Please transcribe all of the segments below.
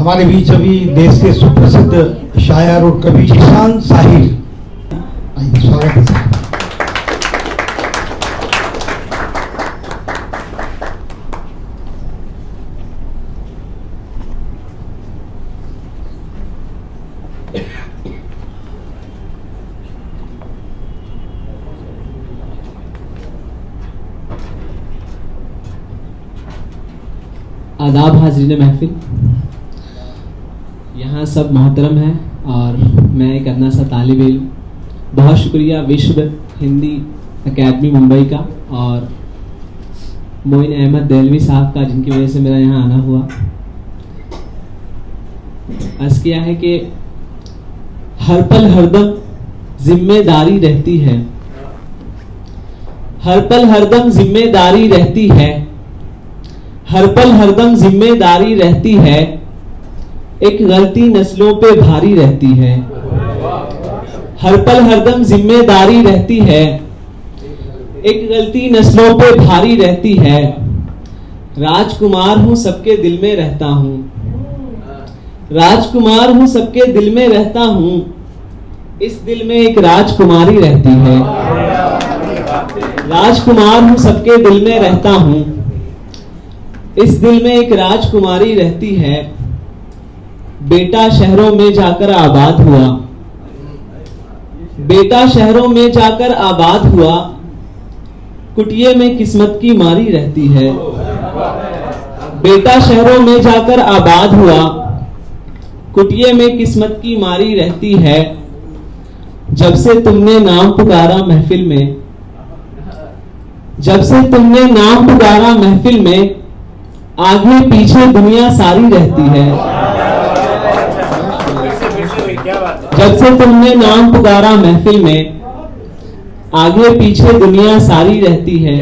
हमारे बीच अभी देश के सुप्रसिद्ध शायर और कवि जीशान साहिर, स्वागत है सर। आदाब हाज़रीन महफिल, यहाँ सब मोहतरम है और मैं एक अन्ना सा तालिब इल्म। बहुत शुक्रिया विश्व हिंदी अकेडमी मुंबई का और मोइन अहमद देलवी साहब का, जिनकी वजह से मेरा यहाँ आना हुआ। अर्ज़ किया है कि हर पल हरदम जिम्मेदारी रहती है, हर पल हरदम जिम्मेदारी रहती है, हर पल हरदम जिम्मेदारी रहती है, एक गलती नस्लों पे भारी रहती है। हर पल हरदम जिम्मेदारी रहती है, एक गलती नस्लों पे भारी रहती है। राजकुमार हूं सबके दिल में रहता हूं, राजकुमार हूं सबके दिल में रहता हूं, इस दिल में एक राजकुमारी रहती है। राजकुमार हूं सबके दिल में रहता हूं, इस दिल में एक राजकुमारी रहती है। बेटा शहरों में जाकर आबाद हुआ, बेटा शहरों में जाकर आबाद हुआ, कुटिये में किस्मत की मारी रहती है। बेटा शहरों में जाकर आबाद हुआ, कुटिये में किस्मत की मारी रहती है। जब से तुमने नाम पुकारा महफिल में, जब से तुमने नाम पुकारा महफिल में, आगे पीछे दुनिया सारी रहती है। जब से तुमने नाम पुकारा महफिल में, आगे पीछे दुनिया सारी रहती है।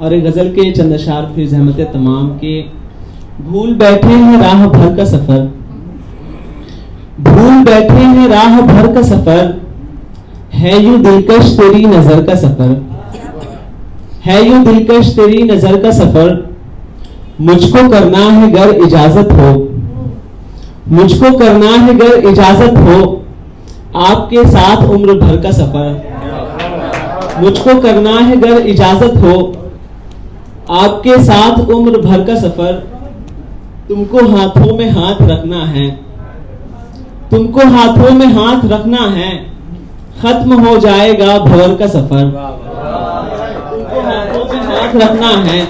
और एक गजल के चंद अशार फिर ज़हमत तमाम के। भूल बैठे हैं राह भर का सफर, भूल बैठे हैं राह भर का सफर, है यूं दिलकश तेरी नजर का सफर, है यूं दिलकश तेरी नजर का सफर। मुझको करना है गर इजाजत हो, मुझको करना है गर इजाजत हो, आपके साथ उम्र भर का सफर। मुझको करना है गर इजाजत हो, आपके साथ उम्र भर का सफर। तुमको हाथों में हाथ रखना है, तुमको हाथों में हाथ रखना है, खत्म हो जाएगा भंवर का सफर। तुमको हाथों में हाथ रखना है,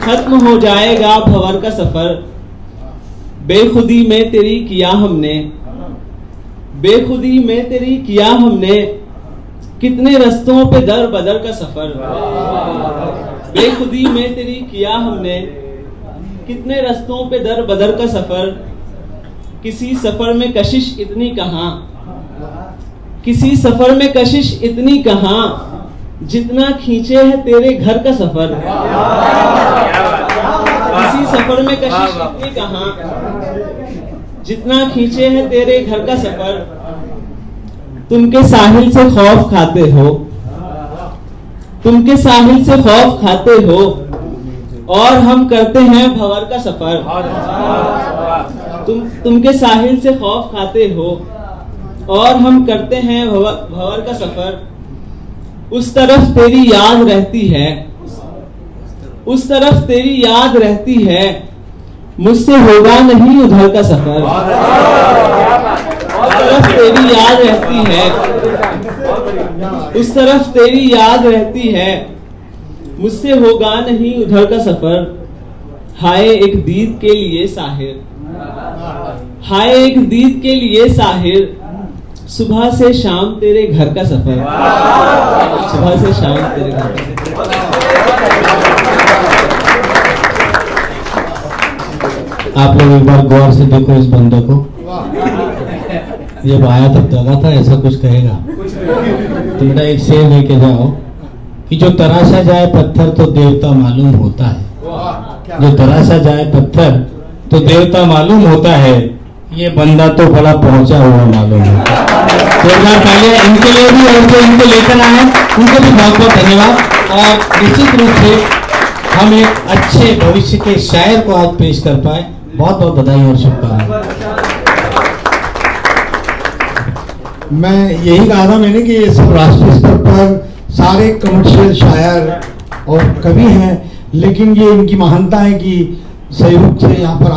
खत्म हो जाएगा भंवर का सफर। बेखुदी में तेरी किया हमने, बेखुदी में तेरी किया हमने, कितने रस्तों पे दर बदर का सफर। बेखुदी में तेरी किया हमने, कितने रस्तों पे दर बदर का सफर। किसी सफर में कशिश इतनी कहां, किसी सफर में कशिश इतनी कहां, जितना खींचे है तेरे घर का सफर। किसी सफर में कशिश इतनी कहां, जितना खींचे है तेरे घर का सफर। तुम के साहिल से खौफ खाते हो, तुम के साहिल से खौफ खाते हो, और हम करते हैं भंवर का सफर। तुम के साहिल से खौफ खाते हो, और हम करते हैं भंवर का सफर। उस तरफ तेरी याद रहती है, उस तरफ तेरी याद रहती है, मुझसे होगा नहीं उधर का सफर। उस तरफ तेरी याद रहती है, उस तरफ तेरी याद रहती है, मुझसे होगा नहीं उधर का सफर। हाय एक दीद के लिए साहिर, हाय एक दीद के लिए साहिर, सुबह से शाम तेरे घर का सफर। सुबह से शाम तेरे घर का सफर। आप लोग एक बार गौर से देखो इस बंदे को, जब आया तब दगा था, ऐसा कुछ कहेगा। तुमने एक शेर लेके जाओ कि जो तराशा जाए पत्थर तो देवता मालूम होता है, जो तराशा जाए पत्थर तो देवता मालूम होता है, ये बंदा तो बड़ा पहुंचा हुआ मालूम है। जोरदार तालियां इनके लिए भी और जो इनको लेकर आए उनको भी बहुत बहुत धन्यवाद। और निश्चित रूप से हम एक अच्छे भविष्य के शायर को आज पेश कर पाए। बहुत बहुत बधाई और शुभकामनाएं। मैं यही कहा था मैंने कि ये सब राष्ट्रीय स्तर पर सारे कमर्शियल शायर और कवि हैं, लेकिन ये इनकी महानता है कि संयुक्त से यहाँ पर